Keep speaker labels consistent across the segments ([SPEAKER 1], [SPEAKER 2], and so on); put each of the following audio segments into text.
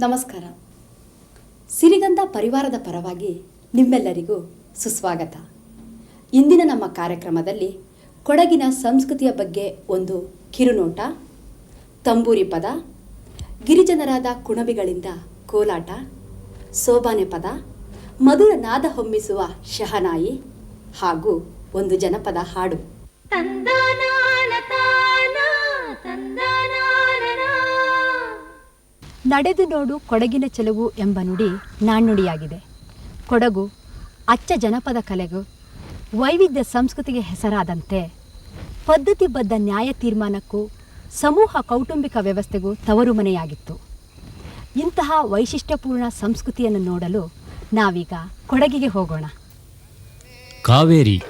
[SPEAKER 1] ನಮಸ್ಕಾರ. ಸಿರಿಗಂಧ ಪರಿವಾರದ ಪರವಾಗಿ ನಿಮ್ಮೆಲ್ಲರಿಗೂ ಸುಸ್ವಾಗತ. ಇಂದಿನ ನಮ್ಮ ಕಾರ್ಯಕ್ರಮದಲ್ಲಿ ಕೊಡಗಿನ ಸಂಸ್ಕೃತಿಯ ಬಗ್ಗೆ ಒಂದು ಕಿರುನೋಟ, ತಂಬೂರಿ ಪದ, ಗಿರಿಜನರಾದ ಕುಣಬಿಗಳಿಂದ ಕೋಲಾಟ, ಸೋಬಾನೆ ಪದ, ಮಧುರ ನಾದ ಹೊಮ್ಮಿಸುವ ಶಹನಾಯಿ ಹಾಗೂ ಒಂದು ಜನಪದ ಹಾಡು. ನಡೆದು ನೋಡು ಕೊಡಗಿನ ಚೆಲುವು ಎಂಬ ನುಡಿ ನಾಣ್ಣುಡಿಯಾಗಿದೆ. ಕೊಡಗು ಅಚ್ಚ ಜನಪದ ಕಲೆಗೂ ವೈವಿಧ್ಯ ಸಂಸ್ಕೃತಿಗೆ ಹೆಸರಾದಂತೆ ಪದ್ಧತಿಬದ್ಧ ನ್ಯಾಯ ತೀರ್ಮಾನಕ್ಕೂ ಸಮೂಹ ಕೌಟುಂಬಿಕ ವ್ಯವಸ್ಥೆಗೂ ತವರು ಮನೆಯಾಗಿತ್ತು. ಇಂತಹ ವೈಶಿಷ್ಟ್ಯಪೂರ್ಣ ಸಂಸ್ಕೃತಿಯನ್ನು ನೋಡಲು ನಾವೀಗ ಕೊಡಗಿಗೆ ಹೋಗೋಣ.
[SPEAKER 2] ಕಾವೇರಿ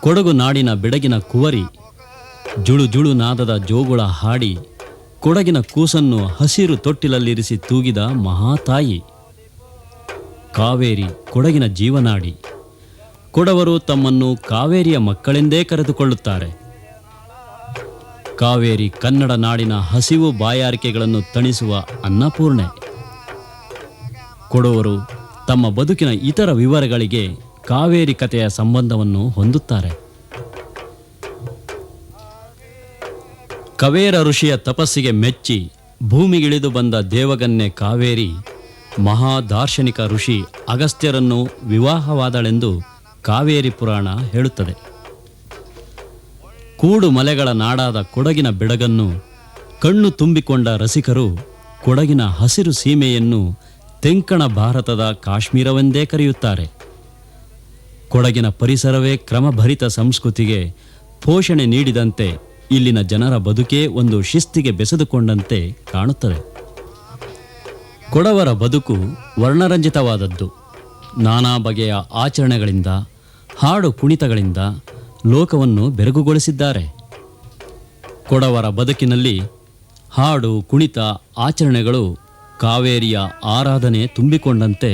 [SPEAKER 2] ಕೊಡಗು ನಾಡಿನ ಬೆಡಗಿನ ಕುವರಿ, ಜುಳು ಜುಳು ನಾದದ ಜೋಗುಳ ಹಾಡಿ ಕೊಡಗಿನ ಕೂಸನ್ನು ಹಸಿರು ತೊಟ್ಟಿಲಲ್ಲಿರಿಸಿ ತೂಗಿದ ಮಹಾತಾಯಿ. ಕಾವೇರಿ ಕೊಡಗಿನ ಜೀವನಾಡಿ. ಕೊಡವರು ತಮ್ಮನ್ನು ಕಾವೇರಿಯ ಮಕ್ಕಳೆಂದೇ ಕರೆದುಕೊಳ್ಳುತ್ತಾರೆ. ಕಾವೇರಿ ಕನ್ನಡ ನಾಡಿನ ಹಸಿವು ಬಾಯಾರಿಕೆಗಳನ್ನು ತಣಿಸುವ ಅನ್ನಪೂರ್ಣೆ. ಕೊಡವರು ತಮ್ಮ ಬದುಕಿನ ಇತರ ವಿವರಗಳಿಗೆ ಕಾವೇರಿ ಕಥೆಯ ಸಂಬಂಧವನ್ನು ಹೊಂದುತ್ತಾರೆ. ಕವೇರ ಋಷಿಯ ತಪಸ್ಸಿಗೆ ಮೆಚ್ಚಿ ಭೂಮಿಗಿಳಿದು ಬಂದ ದೇವಗನ್ನೆ ಕಾವೇರಿ ಮಹಾದಾರ್ಶನಿಕ ಋಷಿ ಅಗಸ್ತ್ಯರನ್ನು ವಿವಾಹವಾದಳೆಂದು ಕಾವೇರಿ ಪುರಾಣ ಹೇಳುತ್ತದೆ. ಕೂಡು ಮಲೆಗಳ ನಾಡಾದ ಕೊಡಗಿನ ಬೆಡಗನ್ನು ಕಣ್ಣು ತುಂಬಿಕೊಂಡ ರಸಿಕರು ಕೊಡಗಿನ ಹಸಿರು ಸೀಮೆಯನ್ನು ತೆಂಕಣ ಭಾರತದ ಕಾಶ್ಮೀರವೆಂದೇ ಕರೆಯುತ್ತಾರೆ. ಕೊಡಗಿನ ಪರಿಸರವೇ ಕ್ರಮಭರಿತ ಸಂಸ್ಕೃತಿಗೆ ಪೋಷಣೆ ನೀಡಿದಂತೆ ಇಲ್ಲಿನ ಜನರ ಬದುಕೇ ಒಂದು ಶಿಸ್ತಿಗೆ ಬೆಸೆದುಕೊಂಡಂತೆ ಕಾಣುತ್ತದೆ. ಕೊಡವರ ಬದುಕು ವರ್ಣರಂಜಿತವಾದದ್ದು. ನಾನಾ ಬಗೆಯ ಆಚರಣೆಗಳಿಂದ, ಹಾಡು ಕುಣಿತಗಳಿಂದ ಲೋಕವನ್ನು ಬೆರಗುಗೊಳಿಸಿದ್ದಾರೆ. ಕೊಡವರ ಬದುಕಿನಲ್ಲಿ ಹಾಡು ಕುಣಿತ ಆಚರಣೆಗಳು ಕಾವೇರಿಯ ಆರಾಧನೆ ತುಂಬಿಕೊಂಡಂತೆ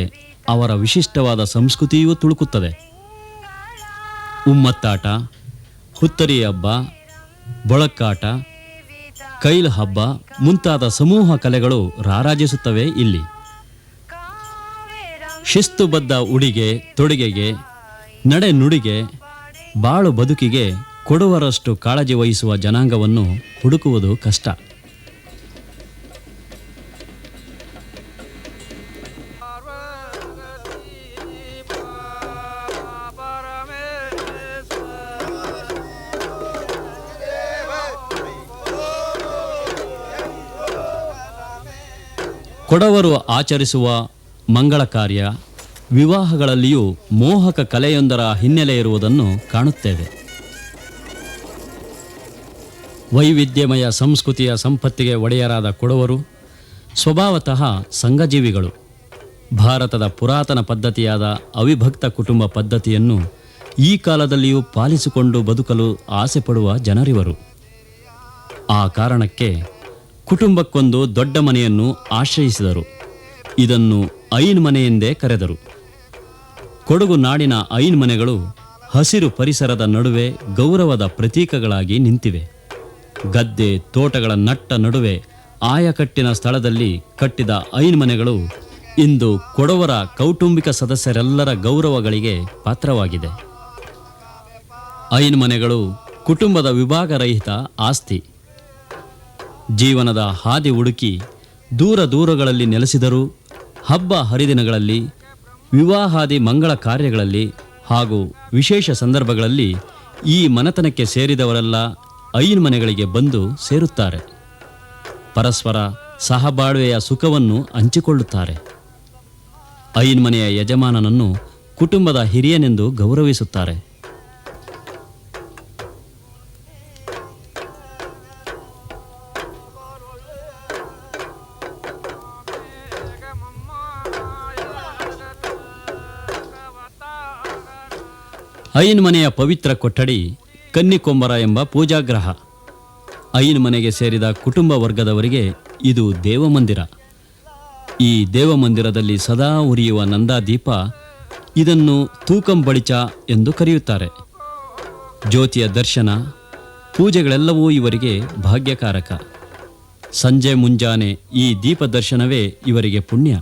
[SPEAKER 2] ಅವರ ವಿಶಿಷ್ಟವಾದ ಸಂಸ್ಕೃತಿಯೂ ತುಳುಕುತ್ತದೆ. ಉಮ್ಮತ್ತಾಟ, ಹುತ್ತರಿ ಹಬ್ಬ, ಬೊಳಕಾಟ, ಕೈಲ್ ಹಬ್ಬ ಮುಂತಾದ ಸಮೂಹ ಕಲೆಗಳು ರಾರಾಜಿಸುತ್ತವೆ ಇಲ್ಲಿ. ಶಿಸ್ತುಬದ್ಧ ಉಡಿಗೆ ತೊಡುಗೆಗೆ, ನಡೆ ನುಡಿಗೆ, ಬಾಳು ಬದುಕಿಗೆ ಕೊಡುವರಷ್ಟು ಕಾಳಜಿ ವಹಿಸುವ ಜನಾಂಗವನ್ನು ಹುಡುಕುವುದು ಕಷ್ಟ. ಕೊಡವರು ಆಚರಿಸುವ ಮಂಗಳ ಕಾರ್ಯ, ವಿವಾಹಗಳಲ್ಲಿಯೂ ಮೋಹಕ ಕಲೆಯೊಂದರ ಹಿನ್ನೆಲೆ ಇರುವುದನ್ನು ಕಾಣುತ್ತೇವೆ. ವೈವಿಧ್ಯಮಯ ಸಂಸ್ಕೃತಿಯ ಸಂಪತ್ತಿಗೆ ಒಡೆಯರಾದ ಕೊಡವರು ಸ್ವಭಾವತಃ ಸಂಘಜೀವಿಗಳು. ಭಾರತದ ಪುರಾತನ ಪದ್ಧತಿಯಾದ ಅವಿಭಕ್ತ ಕುಟುಂಬ ಪದ್ಧತಿಯನ್ನು ಈ ಕಾಲದಲ್ಲಿಯೂ ಪಾಲಿಸಿಕೊಂಡು ಬದುಕಲು ಆಸೆಪಡುವ ಜನರಿವರು. ಆ ಕಾರಣಕ್ಕೆ ಕುಟುಂಬಕ್ಕೊಂದು ದೊಡ್ಡ ಮನೆಯನ್ನು ಆಶ್ರಯಿಸಿದರು. ಇದನ್ನು ಐನ್ ಮನೆ ಎಂದೇ ಕರೆದರು. ಕೊಡಗು ನಾಡಿನ ಐನ್ ಮನೆಗಳು ಹಸಿರು ಪರಿಸರದ ನಡುವೆ ಗೌರವದ ಪ್ರತೀಕಗಳಾಗಿ ನಿಂತಿವೆ. ಗದ್ದೆ ತೋಟಗಳ ನಟ್ಟ ನಡುವೆ ಆಯಕಟ್ಟಿನ ಸ್ಥಳದಲ್ಲಿ ಕಟ್ಟಿದ ಐನ್ ಮನೆಗಳು ಇಂದು ಕೊಡವರ ಕೌಟುಂಬಿಕ ಸದಸ್ಯರೆಲ್ಲರ ಗೌರವಗಳಿಗೆ ಪಾತ್ರವಾಗಿದೆ. ಐನ್ ಮನೆಗಳು ಕುಟುಂಬದ ವಿಭಾಗರಹಿತ ಆಸ್ತಿ. ಜೀವನದ ಹಾದಿ ಹುಡುಕಿ ದೂರ ದೂರಗಳಲ್ಲಿ ನೆಲೆಸಿದರೂ ಹಬ್ಬ ಹರಿದಿನಗಳಲ್ಲಿ, ವಿವಾಹಾದಿ ಮಂಗಳ ಕಾರ್ಯಗಳಲ್ಲಿ ಹಾಗೂ ವಿಶೇಷ ಸಂದರ್ಭಗಳಲ್ಲಿ ಈ ಮನೆತನಕ್ಕೆ ಸೇರಿದವರೆಲ್ಲ ಐನ್ ಮನೆಗಳಿಗೆ ಬಂದು ಸೇರುತ್ತಾರೆ. ಪರಸ್ಪರ ಸಹಬಾಳ್ವೆಯ ಸುಖವನ್ನು ಹಂಚಿಕೊಳ್ಳುತ್ತಾರೆ. ಐನ್ ಮನೆಯ ಯಜಮಾನನನ್ನು ಕುಟುಂಬದ ಹಿರಿಯನೆಂದು ಗೌರವಿಸುತ್ತಾರೆ. ಐನ್ ಮನೆಯ ಪವಿತ್ರ ಕೊಠಡಿ ಕನ್ನಿಕೊಂಬರ ಎಂಬ ಪೂಜಾಗ್ರಹ. ಐನ್ ಮನೆಗೆ ಸೇರಿದ ಕುಟುಂಬ ವರ್ಗದವರಿಗೆ ಇದು ದೇವಮಂದಿರ. ಈ ದೇವಮಂದಿರದಲ್ಲಿ ಸದಾ ಉರಿಯುವ ನಂದಾದೀಪ ಇದನ್ನು ತೂಕಂಬಳಿಚ ಎಂದು ಕರೆಯುತ್ತಾರೆ. ಜ್ಯೋತಿಯ ದರ್ಶನ, ಪೂಜೆಗಳೆಲ್ಲವೂ ಇವರಿಗೆ ಭಾಗ್ಯಕಾರಕ. ಸಂಜೆ ಮುಂಜಾನೆ ಈ ದೀಪ ದರ್ಶನವೇ ಇವರಿಗೆ ಪುಣ್ಯ.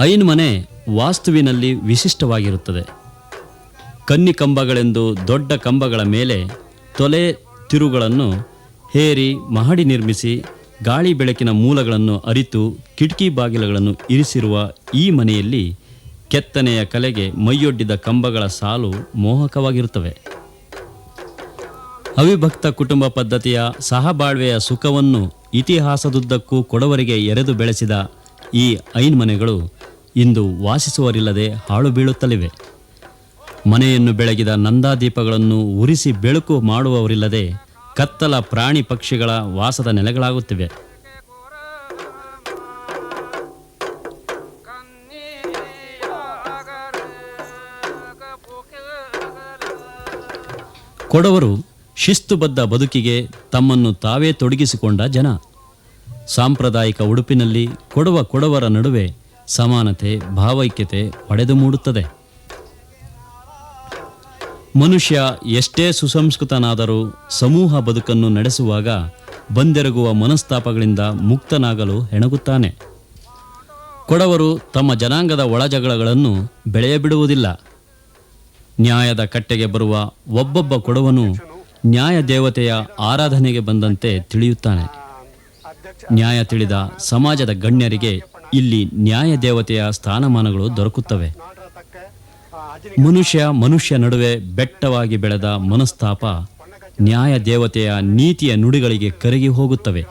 [SPEAKER 2] ಐನ್ ಮನೆ ವಾಸ್ತುವಿನಲ್ಲಿ ವಿಶಿಷ್ಟವಾಗಿರುತ್ತದೆ. ಕನ್ನಿ ಕಂಬಗಳೆಂದು ದೊಡ್ಡ ಕಂಬಗಳ ಮೇಲೆ ತೊಲೆ ತಿರುಗಳನ್ನು ಹೇರಿ ಮಹಡಿ ನಿರ್ಮಿಸಿ ಗಾಳಿ ಬೆಳಕಿನ ಮೂಲಗಳನ್ನು ಅರಿತು ಕಿಟಕಿ ಬಾಗಿಲುಗಳನ್ನು ಇರಿಸಿರುವ ಈ ಮನೆಯಲ್ಲಿ ಕೆತ್ತನೆಯ ಕಲೆಗೆ ಮೈಯೊಡ್ಡಿದ ಕಂಬಗಳ ಸಾಲು ಮೋಹಕವಾಗಿರುತ್ತವೆ. ಅವಿಭಕ್ತ ಕುಟುಂಬ ಪದ್ಧತಿಯ ಸಹಬಾಳ್ವೆಯ ಸುಖವನ್ನು ಇತಿಹಾಸದುದ್ದಕ್ಕೂ ಕೊಡವರಿಗೆ ಎರೆದು ಬೆಳೆಸಿದ ಈ ಐನ್ ಮನೆಗಳು ಇಂದು ವಾಸಿಸುವರಿಲ್ಲದೆ ಹಾಳು ಬೀಳುತ್ತಲಿವೆ. ಮನೆಯನ್ನು ಬೆಳಗಿದ ನಂದಾದೀಪಗಳನ್ನು ಉರಿಸಿ ಬೆಳಕು ಮಾಡುವವರಿಲ್ಲದೆ ಕತ್ತಲ ಪ್ರಾಣಿ ಪಕ್ಷಿಗಳ ವಾಸದ ನೆಲೆಗಳಾಗುತ್ತಿವೆ. ಕೊಡವರು ಶಿಸ್ತುಬದ್ಧ ಬದುಕಿಗೆ ತಮ್ಮನ್ನು ತಾವೇ ತೊಡಗಿಸಿಕೊಂಡ ಜನ. ಸಾಂಪ್ರದಾಯಿಕ ಉಡುಪಿನಲ್ಲಿ ಕೊಡವರ ನಡುವೆ ಸಮಾನತೆ, ಭಾವೈಕ್ಯತೆ ಒಡೆದು ಮೂಡುತ್ತದೆ. ಮನುಷ್ಯ ಎಷ್ಟೇ ಸುಸಂಸ್ಕೃತನಾದರೂ ಸಮೂಹ ಬದುಕನ್ನು ನಡೆಸುವಾಗ ಬಂದೆರಗುವ ಮನಸ್ತಾಪಗಳಿಂದ ಮುಕ್ತನಾಗಲು ಹೆಣಗುತ್ತಾನೆ. ಕೊಡವರು ತಮ್ಮ ಜನಾಂಗದ ಒಳಜಗಳಗಳನ್ನು ಬೆಳೆಯಬಿಡುವುದಿಲ್ಲ. ನ್ಯಾಯದ ಕಟ್ಟೆಗೆ ಬರುವ ಒಬ್ಬೊಬ್ಬ ಕೊಡವನು ನ್ಯಾಯ ದೇವತೆಯ ಆರಾಧನೆಗೆ ಬಂದಂತೆ ತಿಳಿಯುತ್ತಾನೆ. ನ್ಯಾಯ ತಿಳಿದ ಸಮಾಜದ ಗಣ್ಯರಿಗೆ ಇಲ್ಲಿ ನ್ಯಾಯ ದೇವತೆಯ ಸ್ಥಾನಮಾನಗಳು ದೊರಕುತ್ತವೆ. ಮನುಷ್ಯ ನಡುವೆ ಬೆಟ್ಟವಾಗಿ ಬೆಳೆದ ಮನಸ್ತಾಪ ನ್ಯಾಯ ದೇವತೆಯ ನೀತಿಯ ನುಡಿಗಳಿಗೆ ಕರಗಿ ಹೋಗುತ್ತವೆ.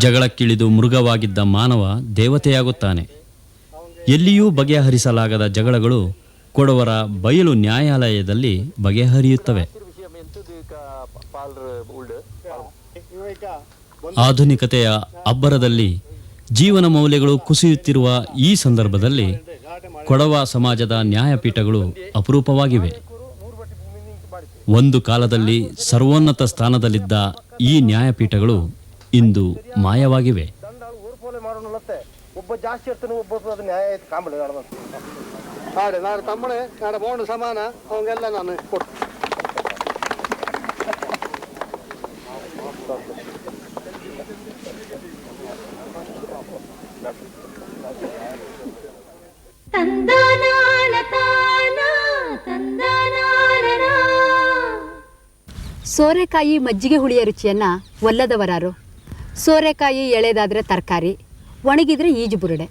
[SPEAKER 2] ಜಗಳಕ್ಕಿಳಿದು ಮೃಗವಾಗಿದ್ದ ಮಾನವ ದೇವತೆಯಾಗುತ್ತಾನೆ. ಎಲ್ಲಿಯೂ ಬಗೆಹರಿಸಲಾಗದ ಜಗಳಗಳು ಕೊಡವರ ಬಯಲು ನ್ಯಾಯಾಲಯದಲ್ಲಿ ಬಗೆಹರಿಯುತ್ತವೆ. ಆಧುನಿಕತೆಯ ಅಬ್ಬರದಲ್ಲಿ ಜೀವನ ಮೌಲ್ಯಗಳು ಕುಸಿಯುತ್ತಿರುವ ಈ ಸಂದರ್ಭದಲ್ಲಿ ಕೊಡವ ಸಮಾಜದ ನ್ಯಾಯಪೀಠಗಳು ಅಪರೂಪವಾಗಿವೆ. ಒಂದು ಕಾಲದಲ್ಲಿ ಸರ್ವೋನ್ನತ ಸ್ಥಾನದಲ್ಲಿದ್ದ ಈ ನ್ಯಾಯಪೀಠಗಳು ಇಂದು ಮಾಯವಾಗಿವೆ.
[SPEAKER 3] ಒಬ್ಬ ಜಾಸ್ತಿ ಇರ್ತಾನೆ, ಒಬ್ಬ ನ್ಯಾಯ ಕಾಂಬಳಿ ನಾಳೆ ನಾನು ತಮ್ಮನೆ ನಾಳೆ ಬೋಂಡು ಸಮಾನ ಅವಂಗೆಲ್ಲ ನಾನು ಕೊಟ್ಟು
[SPEAKER 1] ಸೋರೆಕಾಯಿ ಮಜ್ಜಿಗೆ ಹುಳಿಯ ರುಚಿಯನ್ನು ಒಲ್ಲದವರಾರು. ಸೋರೆಕಾಯಿ ಎಳೆದಾದರೆ ತರಕಾರಿ, ಒಣಗಿದರೆ ಈಜು ಬುರುಡೆ.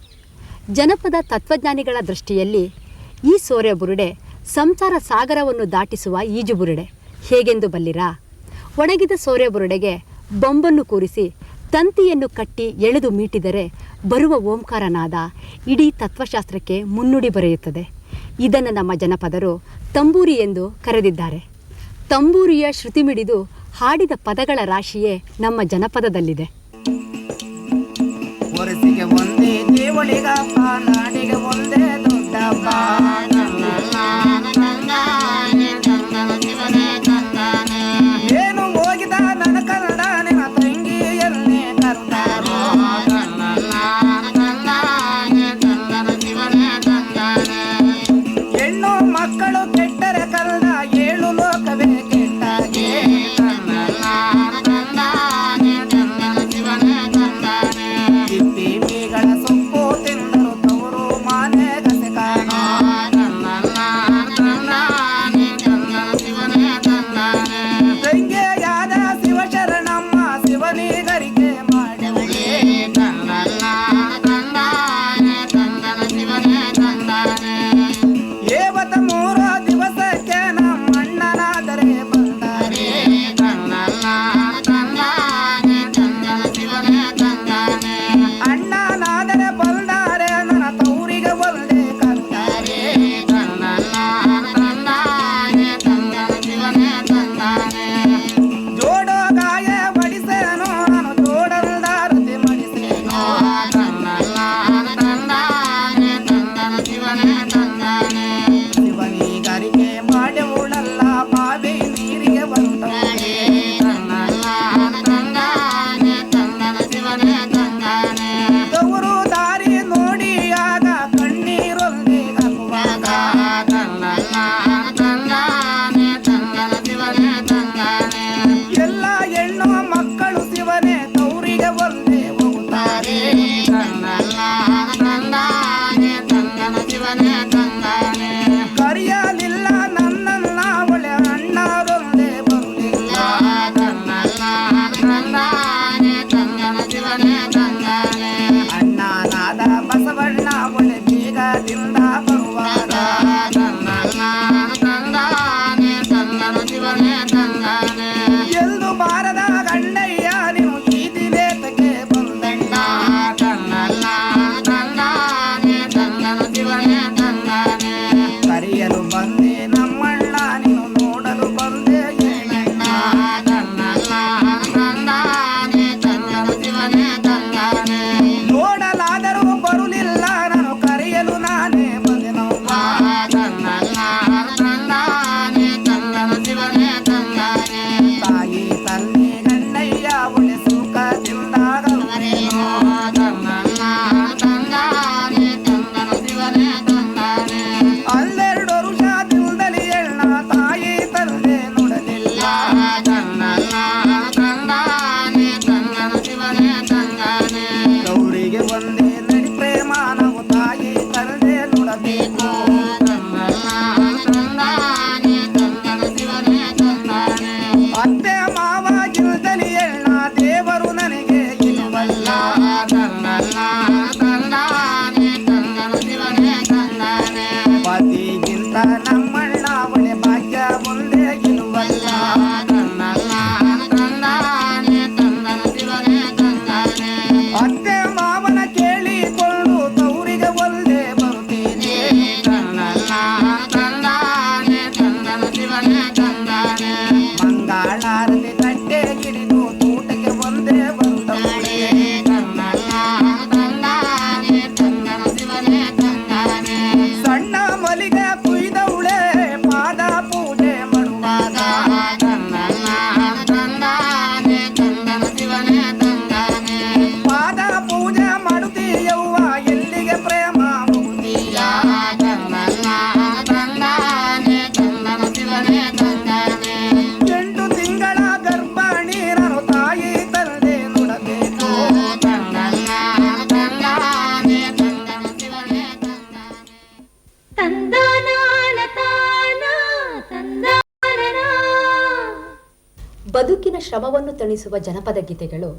[SPEAKER 1] ಜನಪದ ತತ್ವಜ್ಞಾನಿಗಳ ದೃಷ್ಟಿಯಲ್ಲಿ ಈ ಸೋರೆ ಬುರುಡೆ ಸಂಸಾರ ಸಾಗರವನ್ನು ದಾಟಿಸುವ ಈಜು ಬುರುಡೆ ಹೇಗೆಂದು ಬಲ್ಲಿರಾ? ಒಣಗಿದ ಸೋರೆ ಬುರುಡೆಗೆ ಬೊಂಬನ್ನು ಕೂರಿಸಿ ತಂತಿಯನ್ನು ಕಟ್ಟಿ ಎಳೆದು ಮೀಟಿದರೆ ಬರುವ ಓಂಕಾರನಾದ ಇಡೀ ತತ್ವಶಾಸ್ತ್ರಕ್ಕೆ ಮುನ್ನುಡಿ ಬರೆಯುತ್ತದೆ. ಇದನ್ನು ನಮ್ಮ ಜನಪದರು ತಂಬೂರಿ ಎಂದು ಕರೆದಿದ್ದಾರೆ. ತಂಬೂರಿಯ ಶ್ರುತಿ ಮಿಡಿದು ಹಾಡಿದ ಪದಗಳ ರಾಶಿಯೇ ನಮ್ಮ ಜನಪದದಲ್ಲಿದೆ.
[SPEAKER 4] ಒರಸಿಗೆ ಒಂದೇ ದೇವಳಿಗಪ್ಪ, ನಾಡಿಗೆ ಒಂದೇ ದೊಡ್ಡಪ್ಪ. ಏನು ಹೋಗಿದ ನನ್ನ ಕನ್ನಡ ನಿನ್ನ ತಂಗಿಯನ್ನೇ ಕರ್ತಾರೋ. ಹೆಣ್ಣು ಮಕ್ಕಳು ಕೆಟ್ಟರೆ ಕನ್ನಡ, ಏಳು ಲೋಕವೇ ಕೆಟ್ಟಾಗೆ. ಸೊಪ್ಪು ತಿಂದರು ತವರು ಮಾನೆ ಗಸೆ ಕಾಣೋ. ಗಂಗೆಯಾದ ಶಿವಶರಣಮ್ಮ ಶಿವನಿಗರಿಗೆ ಮಾಡವಳೆ. ಏವತ್ತ 3 ದಿವಸಕ್ಕೆ ನಮ್ಮಣ್ಣನಾದರೆ ಬಂದಾರೆ. ಅಣ್ಣನಾದರೆ ಬಂದಾರೆ, ನನ್ನ ತೌರಿಗೆ ಒಳ್ಳೆ ಕಂದಾರೆ. ಜೋಡೋ ಗಾಯ ಬಡಿಸೇನೋ, ನಾನು ಜೋಡಲ್ದಾರತಿ ಮಡಿಸೇನೋ. ಶಿವನಿಗರಿಗೆ ಮಾಡವುಳಲ್ಲ, ಬಾವಿ ನೀರಿಗೆ ಬಂದಾಳೆ. ತವರು ದಾರಿ ನೋಡಿಯಾಗ ಕಣ್ಣೀರೊಂದಿಗೆ ಹಬ್ಬುವಾಗ.
[SPEAKER 1] ಶ್ರಮವನ್ನು ತಣಿಸುವ ಜನಪದ ಗೀತೆಗಳು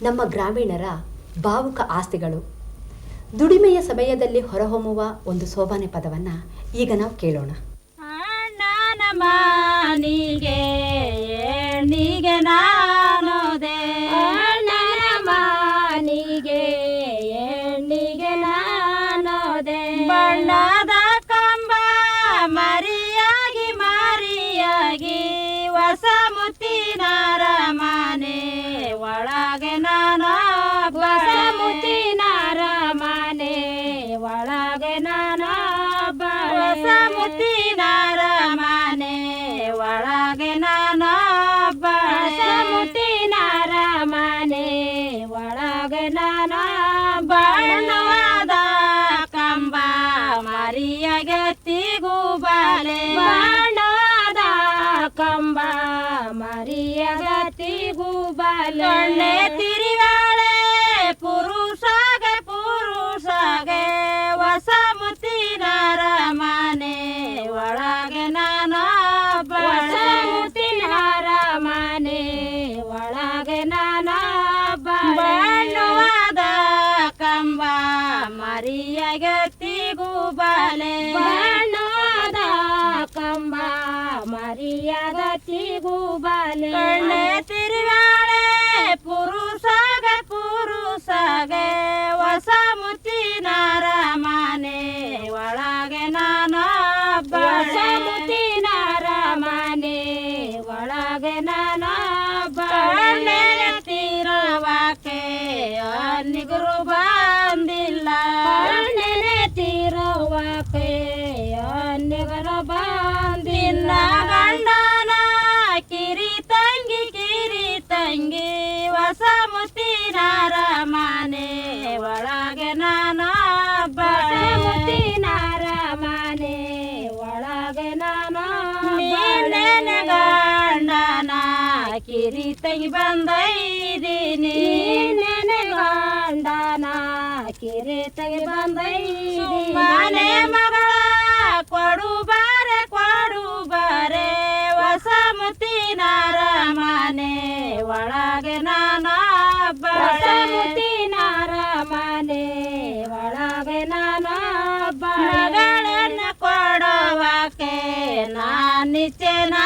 [SPEAKER 1] ನಮ್ಮ ಗ್ರಾಮೀಣರ ಭಾವುಕ ಆಸ್ತಿಗಳು. ದುಡಿಮೆಯ ಸಮಯದಲ್ಲಿ ಹೊರಹೊಮ್ಮುವ ಒಂದು ಸೋಬಾನೆ ಪದವನ್ನು ಈಗ ನಾವು ಕೇಳೋಣ.
[SPEAKER 5] ಅಣ್ಣನ ಮಾನಿಗೆ ಎಣ್ಣಿಗೆ ನಾನೋದೆ, ಅಣ್ಣನ ಮಾನಿಗೆ ಎಣ್ಣಿಗೆ ನಾನೋದೆ. ಬಣ್ಣದ ಕಂಬ ಮರಿಯಾಗಿ ಮರಿಯಾಗಿ ಹೊಸ ಮುತ್ತಿನಾರ ಮನೆ ಒಳಗೆ ನಾನು, ಹೊಸ ಮುತ್ತಿನಾರ ಮನೆ ಒಳಗೆ ನಾನು, ಹೊಸ ಮುತ್ತಿನಾರ ಮನೆ ಒಳಗೆ ನಾನು, ಹೊಸ ಮುತ್ತಿನಾರ ಮನೆ ಒಳಗೆ ನಾನು. ಬಣ್ಣವಾದ ಕಂಬ ಮರಿಯಗತ್ತಿಗೂ ಬಾಲೆ, ಬಣ್ಣವಾದ ಕಂಬ ಮರಿಯಗತ್ತಿಗೂ ಬಾಲೆ. ಎಣ್ಣೆ ತಿರಿವಾಳೆ ಪುರುಷಗೆ ಪುರುಷಗೆ ಹೊಸ ಮುತ್ತಿನಾರ ಮನೆ ಒಳಗೆ ನಾನು, ಹೊಸ ಮುತ್ತಿನಾರ ಮನೆ ಒಳಗೆ ನಾನು. ಬಣ್ಣವಾದ ಕಂಬ ಮರಿಯಗತ್ತಿಗೂ ಬಾಲೆ, ಬಣ್ಣವಾದ ಕಂಬ ಮರಿಯಗತ್ತಿಗೂ ಬಾಲೆ. ಎಣ್ಣೆ ತಿರುವಾಳೆ ಪುರುಷಗೆ ಪುರುಷಗೆ ಹೊಸ ಮುತ್ತಿನಾರ ಮನೆ ಒಳಗೆ ನಾನು, ಹೊಸ ಮುತ್ತಿನಾರ ಮನೆ ಒಳಗೆ ನಾನು. ಬಣ್ಣೆನ ತೀರವಾಕೆ ಅನ್ನಿಗರು ಬಂದಿಲ್ಲ, ಬಣ್ಣೆನ ತೀರವಾಕೆ ಅನ್ನಿಗರು ಬಂದಿಲ್ಲ. ಗಂಡನ ಕಿರಿ ತಂಗಿ ಹೊಸ ಮುತ್ತಿನಾರ ಮನೆ ಒಳಗೆ ನಾನು, ಹೊಸ ಮುತ್ತಿನಾರ ಮನೆ ಒಳಗೆ ನಾನು. ನೀನೇನ ಗಂಡನ ಕಿರಿ ತಂಗಿ ಬಂದೈದೀನಿ, ನೀನೇನ ಗಂಡನ ಕಿರಿ ತಂಗಿ ಬಂದೈದೀನಿ. ಮನೆ ಮಗಳ ಕೊಡು ಬಾರೆ ಹೊಸ ಮುತ್ತಿನಾರ ಮನೆ ಒಳಗೆ ನಾನು, ಹೊಸ ಮುತ್ತಿನಾರ ಮನೆ ಒಳಗೆ ನಾನು. ಮಗಳನ್ನ ಕೊಡುವಕ್ಕೆ ನಾನಿಚ್ಚೆನಾದೋನೆ,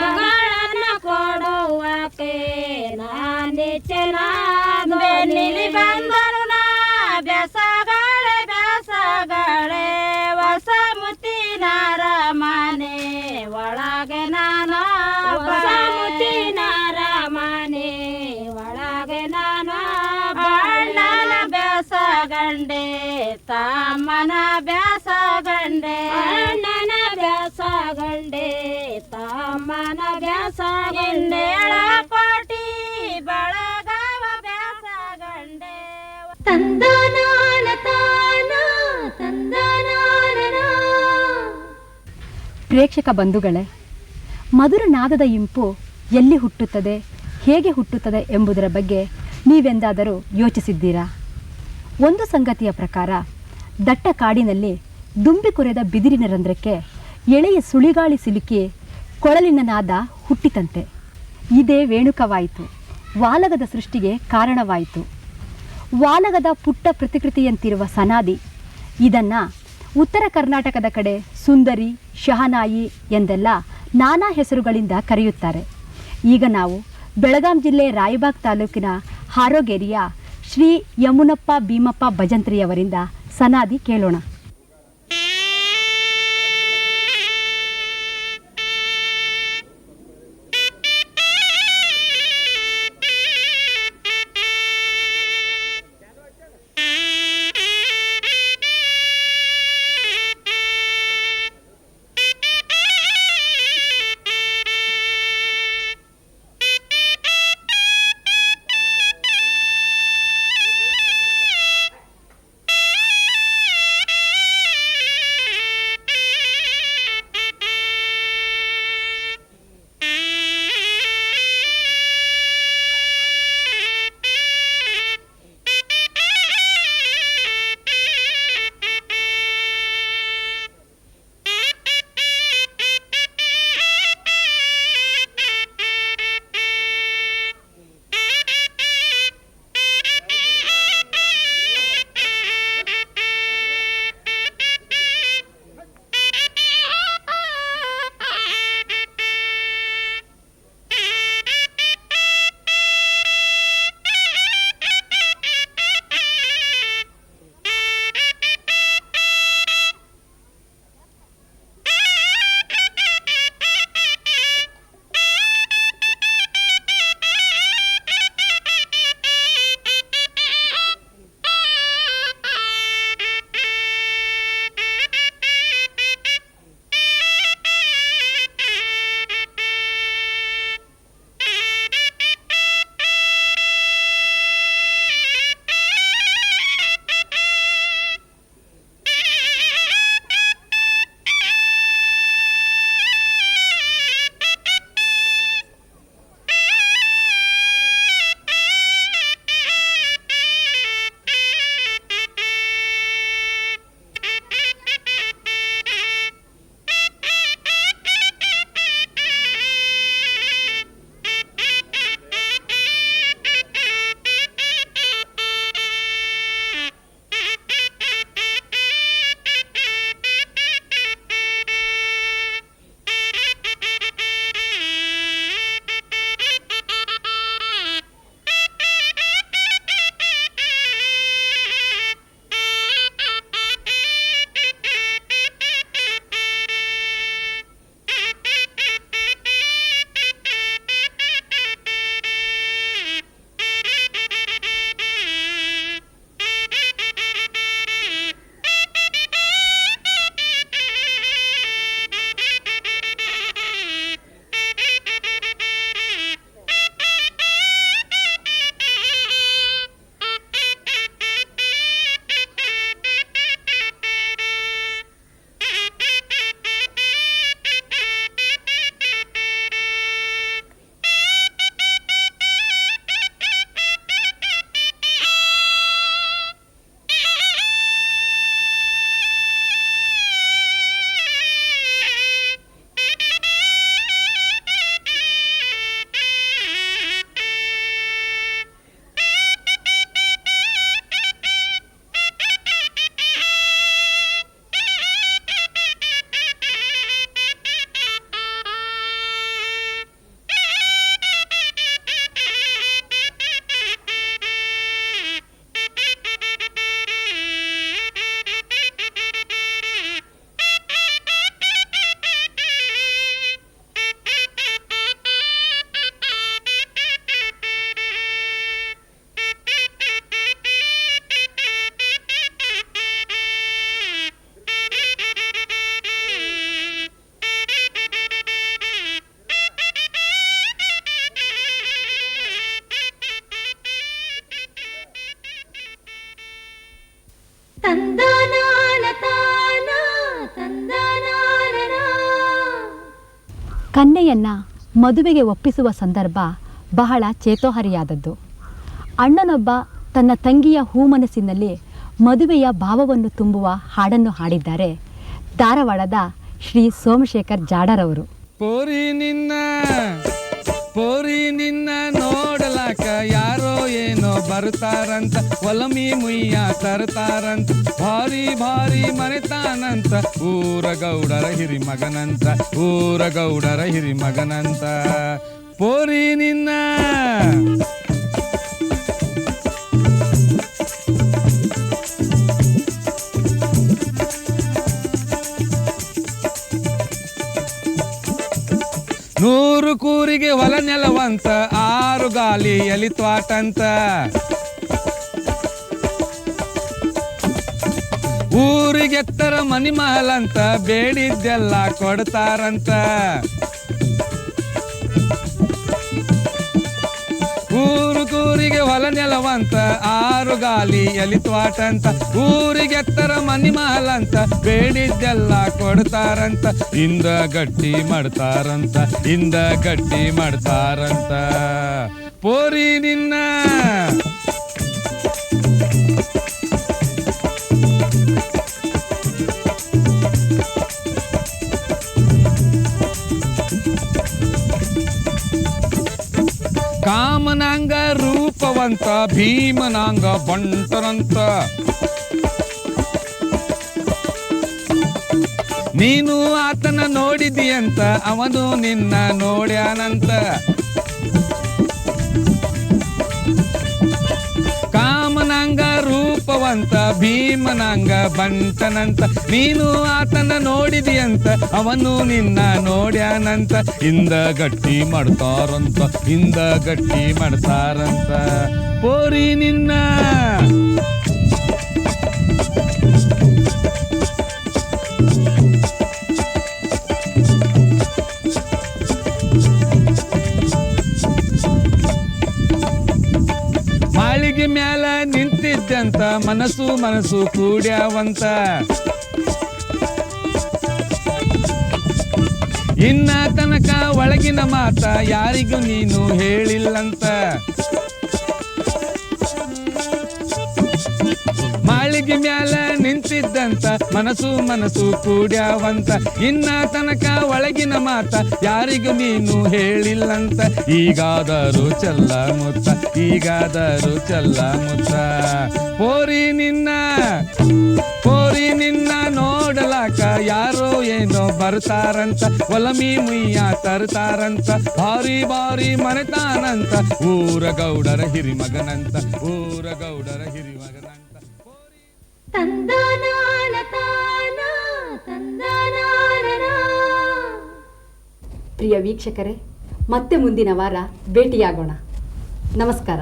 [SPEAKER 5] ಮಗಳನ್ನ ಕೊಡುವಕ್ಕೆ ನಾನಿಚ್ಚೆನಾದೋನೆ. ನಿಲಿ ಬಂದರು ನಾ ಬೆಸಗಳೇ ಬೆಸಗಳೇ ಹೊಸ ಮುತ್ತಿನಾರ ಮನೆ ಒಳಗೆ ನಾನು, ಹೊಸ ಮುತ್ತಿನಾರ ಮನೆ ಒಳಗೆ ನಾನು. ಅಣ್ಣನ ಬೆಸಗಂಡೆ ತಮ್ಮನ ಬೆಸಗಂಡೆ, ಅಣ್ಣನ ಬೆಸಗಂಡೆ ತಮ್ಮನ ಬೆಸಗಂಡೆ. ಕೋಟಿ ಬಳಗವ ಬೆಸಗಂಡೆ. ತಂದನಾನ ತಾನ ತಂದನಾನ.
[SPEAKER 1] ಪ್ರೇಕ್ಷಕ ಬಂಧುಗಳೇ, ಮಧುರ ನಾದದ ಇಂಪು ಎಲ್ಲಿ ಹುಟ್ಟುತ್ತದೆ, ಹೇಗೆ ಹುಟ್ಟುತ್ತದೆ ಎಂಬುದರ ಬಗ್ಗೆ ನೀವೆಂದಾದರೂ ಯೋಚಿಸಿದ್ದೀರಾ? ಒಂದು ಸಂಗತಿಯ ಪ್ರಕಾರ ದಟ್ಟ ಕಾಡಿನಲ್ಲಿ ದುಂಬಿ ಕೊರೆದ ಬಿದಿರಿನ ರಂಧ್ರಕ್ಕೆ ಎಳೆಯ ಸುಳಿಗಾಳಿ ಸಿಲುಕಿ ಕೊಳಲಿನ ನಾದ ಹುಟ್ಟಿತಂತೆ. ಇದೇ ವೇಣುಕವಾಯಿತು, ವಾಲಗದ ಸೃಷ್ಟಿಗೆ ಕಾರಣವಾಯಿತು. ವಾಲಗದ ಪುಟ್ಟ ಪ್ರತಿಕೃತಿಯಂತಿರುವ ಸನಾದಿ, ಇದನ್ನು ಉತ್ತರ ಕರ್ನಾಟಕದ ಕಡೆ ಸುಂದರಿ, ಶಹನಾಯಿ ಎಂದೆಲ್ಲ ನಾನಾ ಹೆಸರುಗಳಿಂದ ಕರೆಯುತ್ತಾರೆ. ಈಗ ನಾವು ಬೆಳಗಾಂ ಜಿಲ್ಲೆ ರಾಯಬಾಗ್ ತಾಲೂಕಿನ ಹಾರೋಗೇರಿಯ ಶ್ರೀ ಯಮುನಪ್ಪ ಭೀಮಪ್ಪ ಭಜಂತ್ರಿಯವರಿಂದ ಸನಾದಿ ಕೇಳೋಣ. ಕನ್ಯೆಯನ್ನ ಮದುವೆಗೆ ಒಪ್ಪಿಸುವ ಸಂದರ್ಭ ಬಹಳ ಚೇತೋಹರಿಯಾದದ್ದು. ಅಣ್ಣನೊಬ್ಬ ತನ್ನ ತಂಗಿಯ ಹೂಮನಸ್ಸಿನಲ್ಲಿ ಮದುವೆಯ ಭಾವವನ್ನು ತುಂಬುವ ಹಾಡನ್ನು ಹಾಡಿದ್ದಾರೆ ಧಾರವಾಡದ ಶ್ರೀ ಸೋಮಶೇಖರ್ ಜಾಡರವರು.
[SPEAKER 6] ಪೋರಿ ನಿನ್ನ ನೋಡಲಾಕ ಯಾರೋ ಏನೋ ಬರ್ತಾರಂತ, ಒಲಮಿ ಮುಯ್ಯ ತರ್ತಾರಂತ, ಭಾರಿ ಭಾರಿ ಮರೆತಾನಂತ, ಊರ ಗೌಡರ ಹಿರಿ ಮಗನಂತ ಪೋರಿ ನಿನ್ನ. ನೂರು ಕೂರಿಗೆ ಹೊಲ ನೆಲವಂತ, 6 ಗಾಲಿ ಎಲಿತ್ವಾಟಂತ, ಊರಿಗೆತ್ತರ ಮನಿ ಮಹಲಂತ, ಬೇಡಿದ್ದೆಲ್ಲ ಕೊಡ್ತಾರಂತ. ಊರಿಗೆ ಹೊಲ ನೆಲವಂತ, 6 ಗಾಲಿ ಎಲಿತ್ವಾಟಂತ, ಊರಿಗೆತ್ತರ ಮನಿ ಮಹಲಂತ, ಬೇಡಿದ್ದೆಲ್ಲ ಕೊಡ್ತಾರಂತ. ಇಂದ ಗಟ್ಟಿ ಮಾಡ್ತಾರಂತ ಪೋರಿ ನಿನ್ನ. ಕಾಮನಾಂಗ ರೂಪವಂತ, ಭೀಮನಾಂಗ ಬಂಟರಂತ, ನೀನು ಆತನ ನೋಡಿದಿಯಂತ, ಅವನು ನಿನ್ನ ನೋಡ್ಯಾನಂತ. ಕಾಮನಾಂಗ ರೂಪವಂತ, ಭೀಮನಾಂಗ ಬಂಟನಂತ, ನೀನು ಆತನ ನೋಡಿದಿಯಂತ, ಅವನು ನಿನ್ನ ನೋಡ್ಯಾನಂತ. ಇಂದ ಗಟ್ಟಿ ಮಾಡ್ತಾರಂತ ಪೋರಿ ನಿನ್ನ. ಮಾಳಿಗೆ ಮ್ಯಾಲ ನಿಂತಿದ್ದಂತ, ಮನಸ್ಸು ಕೂಡ್ಯಾವಂತ, ಇನ್ನ ತನಕ ಒಳಗಿನ ಮಾತ ಯಾರಿಗೂ ನೀನು ಹೇಳಿಲ್ಲಂತ. ಮಾಳಿಗೆ ಮ್ಯಾಲ ನಿಂತಿದ್ದಂತ, ಮನಸ್ಸು ಕೂಡ್ಯಾವಂತ, ಇನ್ನ ತನಕ ಒಳಗಿನ ಮಾತ ಯಾರಿಗೂ ನೀನು ಹೇಳಿಲ್ಲಂತ. ಈಗಾದರೂ ಚೆಲ್ಲ ಮುತ್ತ ಪೋರಿ ನಿನ್ನ ನೋಡಲಾಕ ಯಾರೋ ಏನೋ ಬರ್ತಾರಂತ, ಒಲಮಿ ಮುಯ್ಯ ತರ್ತಾರಂತ, ಭಾರಿ ಭಾರಿ ಮರೆತಾನಂತ, ಊರ ಗೌಡರ ಹಿರಿ ಮಗನಂತ.
[SPEAKER 1] ಪ್ರಿಯ ವೀಕ್ಷಕರೇ, ಮತ್ತೆ ಮುಂದಿನ ವಾರ ಭೇಟಿಯಾಗೋಣ. ನಮಸ್ಕಾರ.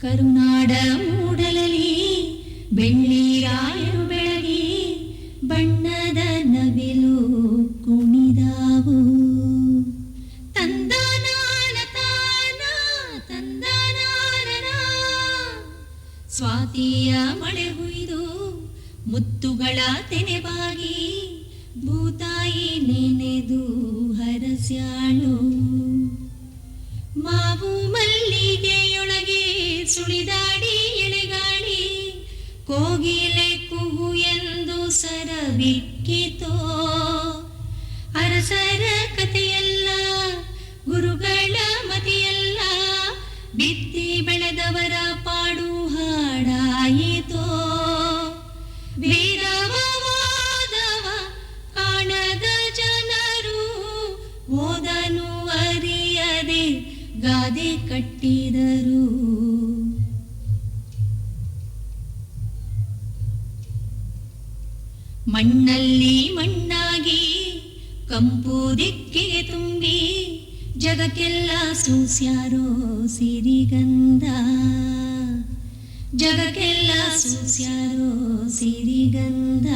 [SPEAKER 7] ಕರುನಾಡ ಮೂಡಲಲಿ ಬೆಳ್ಳಿರಾಯರು ಬೆಳಗಿ, ಬಣ್ಣದ ನವಿಲು ಕುಣಿದಾವು. ಸ್ವಾತಿಯ ಮಳೆ ಹುಯ್ದು ಮುತ್ತುಗಳ ತೆನೆಬಾಗಿ, ಭೂತಾಯಿ ನೆನೆದು ಹರಸ್ಯಾಳು. ಮಾವು ಮಲ್ಲಿಗೆಯೊಳಗೆ ಸುಳಿದಾಡಿ ಎಳೆಗಾಳಿ, ಕೋಗಿಲೆ ಕುಹು ಎಂದು ಸರವಿಕ್ಕಿತೋ. ಅರಸರ ಕಥೆಯಲ್ಲ, ಗುರುಗಳ ಮತಿಯಲ್ಲ, ಬಿತ್ತಿ ಬೆಳೆದವರ ಪಾಡು ಹಾಡಾಯಿತೋ. ವೇದವ ಕಾಣದ ಜನರು ಓದನು ಅರಿಯದೆ ಗಾದೆ ಕಟ್ಟಿದರು. ಮಣ್ಣಲ್ಲಿ ಮಣ್ಣಾಗಿ ಕಂಪು ದಿಕ್ಕಿಗೆ ತುಂಬಿ, ಜಗಕ್ಕೆಲ್ಲ ಸೂಸ್ಯಾರೋ ಸಿರಿಗಂಧ. ಜಗಕ್ಕೆಲ್ಲ ಸೂಸ್ಯಾರೋ ಸಿರಿಗಂಧ